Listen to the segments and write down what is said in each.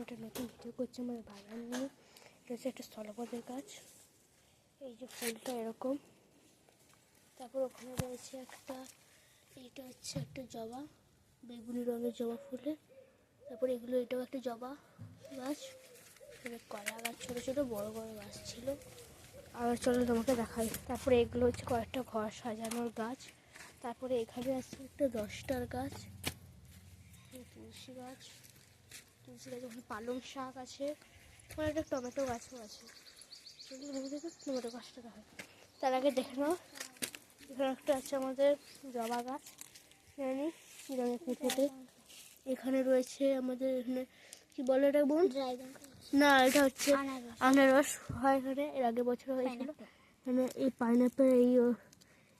একটা নতুন ভিডিও করছে আমার বাগান নিয়ে। এটা হচ্ছে একটা স্থলপদের গাছ। এই যে ফুলটা এরকম, তারপর ওখানে রয়েছে একটা, এইটা হচ্ছে একটা জবা, বেগুনি রঙের জবা ফুলে। তারপর এগুলো, এটাও একটা জবা গাছ, কলা গাছ, ছোটো ছোটো বড় বড় গাছ ছিল। আর চলো তোমাকে দেখাই। তারপরে এগুলো হচ্ছে কয়েকটা ঘর সাজানোর গাছ। তারপরে এখানে আছে একটা 10টার গাছ, তুলসী গাছ, ওখানে পালং শাক আছে, ওখানে একটা টমেটো গাছও আছে। টমেটো গাছটা দেখা, তার আগে দেখে নাও এখানে একটা আছে আমাদের জবা গাছ, জানি কী রঙের ফুটফুটে। এখানে রয়েছে আমাদের, এখানে কি বলে এটা বোন? না, এটা হচ্ছে আনারস হয় এখানে, এর আগের বছর হয়েছিল। মানে এই পাইনঅ্যাপেল,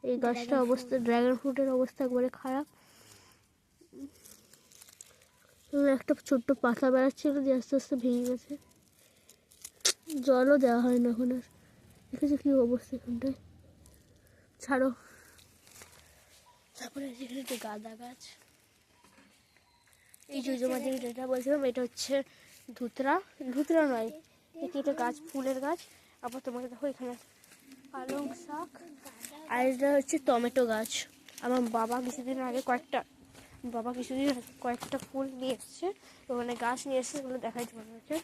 এই গাছটার অবস্থা, ড্রাগন ফ্রুটের অবস্থা একবারে খারাপ। একটা ছোট্ট পাতা বেড়াচ্ছিল, যে আস্তে আস্তে ভেঙে গেছে। জলও দেওয়া হয় না এখন আর। দেখেছো কি অবস্থা এখানটায়, ছাড়ো। তারপরে এখানে একটা গাঁদা গাছ, এই যে তোমাদের যেটা বলছিলাম এটা হচ্ছে ধুতরা, ধুতরা নয়, এটা গাছ, ফুলের গাছ। আবার তোমাকে দেখো এখানে পালং শাক, আর এটা হচ্ছে টমেটো গাছ। আমার বাবা কিছুদিন আগে কয়েকটা ফুল নিয়ে এসছে, ওখানে গাছ নিয়ে এসছে, ওগুলো দেখাই তোমাদেরকে।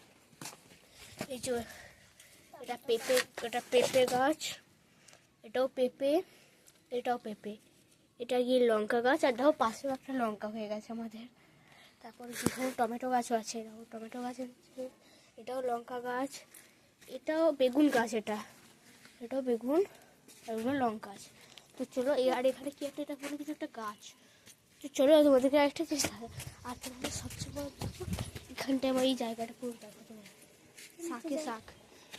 এই যে এটা পেঁপে গাছ, এটাও পেঁপে, এটাও পেঁপে, এটা গিয়ে লঙ্কা গাছ, আর দেখো পাশেও একটা লঙ্কা হয়ে গেছে আমাদের। তারপর যেখানে টমেটো গাছও আছে, এরকম টমেটো গাছ আছে, এটাও লঙ্কা গাছ, এটাও বেগুন গাছ, এটাও বেগুন, আর ওগুলো লঙ্কা গাছ। তো চলো, আর এখানে কি একটা, এটা কোনো কিছু একটা গাছ। তো চলো তোমাদেরকে একটা জিনিস থাকে, আর তোমাদের সবচেয়ে বড় দেখো এখানটায় আমার এই জায়গাটা পুরো দেখো তোমার শাক,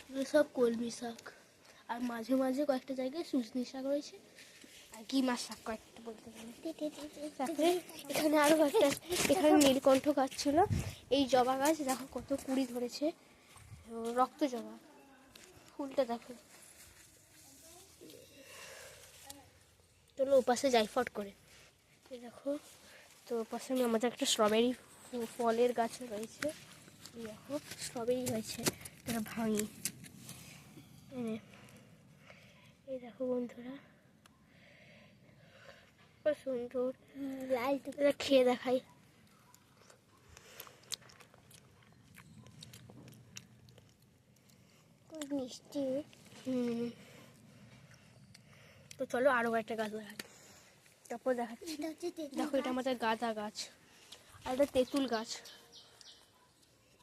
এগুলো সব কলমি শাক, আর মাঝে মাঝে কয়েকটা জায়গায় সজনে শাক রয়েছে, আর কি মাছ শাক কয়েকটা বলতে গেলে। তারপরে এখানে আরও কয়েকটা, এখানে নীলকণ্ঠ গাছ ছিল, এই জবা গাছ দেখো কত কুড়ি ধরেছে, রক্ত জবা, ফুলটা দেখো। চলো ওপাশে যাই ফট করে, এই দেখো। তো ওপাশে আমাদের একটা স্ট্রবেরি ফলের গাছ রয়েছে, এই দেখো স্ট্রবেরি হয়েছে, এটা ভাঙি। এই দেখো বন্ধুরা, খুব সুন্দর, এটা খেয়ে দেখাই। মিষ্টি। তো চলো আরও একটা গাছ দেখাই, তারপর দেখাচ্ছি। দেখো এটা আমাদের গাঁদা গাছ, আর এটা তেঁতুল গাছ,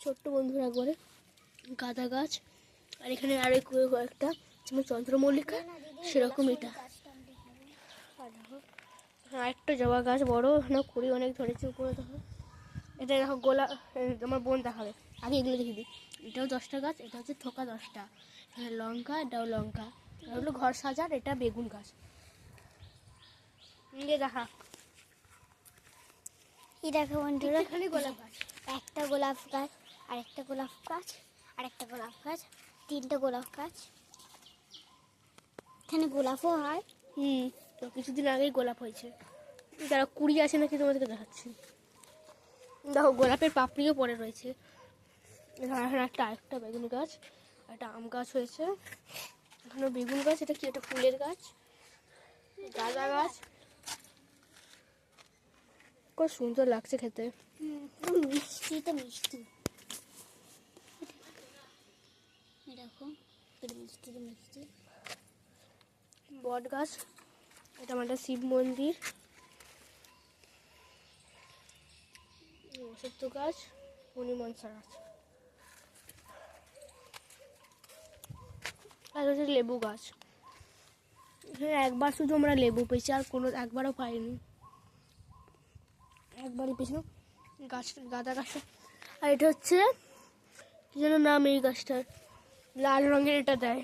ছোট্ট বন্ধুরা একবারে গাঁদা গাছ। আর এখানে আরো কয়েকটা যেমন চন্দ্রমল্লিকা, সেরকম এটা। আর দেখো একটা জবা গাছ বড়, এখানে কুড়ি অনেক ধরেছে উপরে দেখো। এটা দেখো গোলাপ, আমার বোন দেখাবে, আগে এগুলো দেখে দিই। এটাও 10টা গাছ, এটা হচ্ছে থোকা 10টা, এখানে লঙ্কা, এটাও লঙ্কা, এটা হলো ঘর সাজার, এটা বেগুন গাছ। নিয়ে দেখা, এই দেখো বন্ধুরা, এখানে গোলাপ গাছ, একটা গোলাপ গাছ, আর একটা গোলাপ গাছ, আর একটা গোলাপ গাছ, 3টে গোলাপ গাছ। এখানে গোলাপও হয়। তো কিছুদিন আগেই গোলাপ হয়েছে, যারা কুড়ি আছে নাকি তোমাদেরকে দেখাচ্ছি। দেখো গোলাপের পাপড়িও পড়ে রয়েছে। এখানে আরেকটা বেগুন গাছ, একটা আম গাছ হয়েছে, এখানে বেগুন গাছ, এটা কি, এটা ফুলের গাছ, গাঁদা গাছ, খুব সুন্দর লাগছে খেতে। মিষ্টি তো মিষ্টি, দেখো মিষ্টি তো মিষ্টি। বট গাছ, এটা আমাদের শিব মন্দির, সত্য গাছ, মণিমনসা গাছ, আর হচ্ছে লেবু গাছ। এখানে একবার শুধু আমরা লেবু পেয়েছি, আর একবারও পাইনি, একবারই পেয়েছিলাম গাছ, গাঁদা গাছটা। আর এটা হচ্ছে কি যেন নাম এই গাছটার, লাল রঙের এটা দেয়।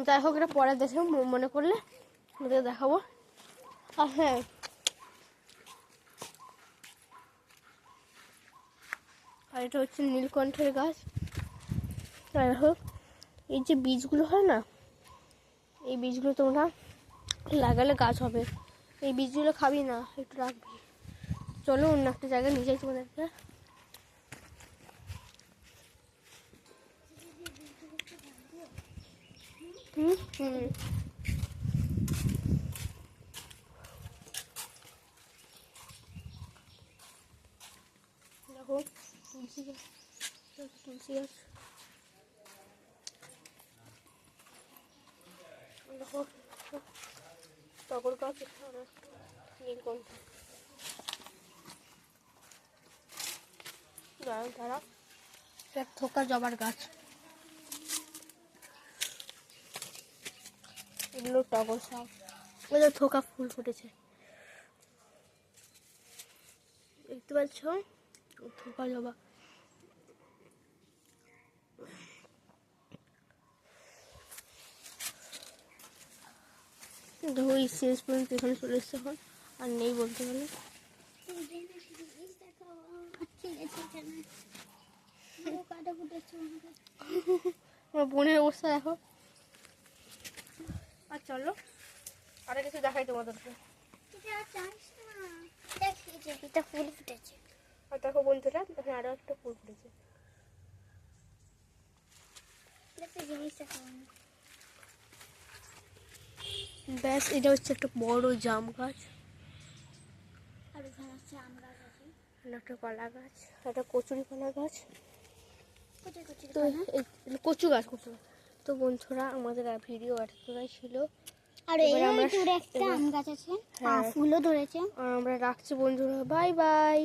যাই হোক, এটা পরে দেখে মনে করলে ওদের দেখাবো। আর হ্যাঁ, আর এটা হচ্ছে নীলকণ্ঠের গাছ। যাই হোক, এই যে বীজগুলো হয় না, এই বীজগুলো তোমরা লাগালে গাছ হবে। এই বীজগুলো খাবি না, একটু রাখবি। চলো অন্য একটা জায়গায় নিয়ে যাই তোমাদেরকে। হুম দেখো তুলসী গাছ, তুলসী গাছ দেখো, টগর গাছ, নীলকণ্ঠ, তারা এক থোকা জবার গাছ, এগুলো টগর শাক, ওদের থোকা ফুল ফুটেছে দেখতে পাচ্ছ, থোকা জবা। দেখো এই শেষ পর্যন্ত এখানে চলে এসছে, এখন আর নেই বলতে গেলে। আমার বোনের অবস্থা দেখো। আর চলো আরো কিছু দেখাই তোমাদেরকে। এটা ফুল ফুটেছে। আর দেখো বন্ধুরা, এখানে আরো একটা ফুল ফুটেছে। ব্যাস, এটা হচ্ছে একটা বড় জাম গাছ, আর ওখানে হচ্ছে আম গাছ আছে, একটা কলা গাছ, একটা কচুরি কলা গাছ, কোথায় কোথায় তো কচু গাছ, কচু গাছ। তো বন্ধুরা আমাদের ভিডিও এতটাই ছিল, আর এই দূরে একটা আম গাছ আছে, হ্যাঁ ফুলও ধরেছে। আমরা রাখছি বন্ধুরা, বাই বাই।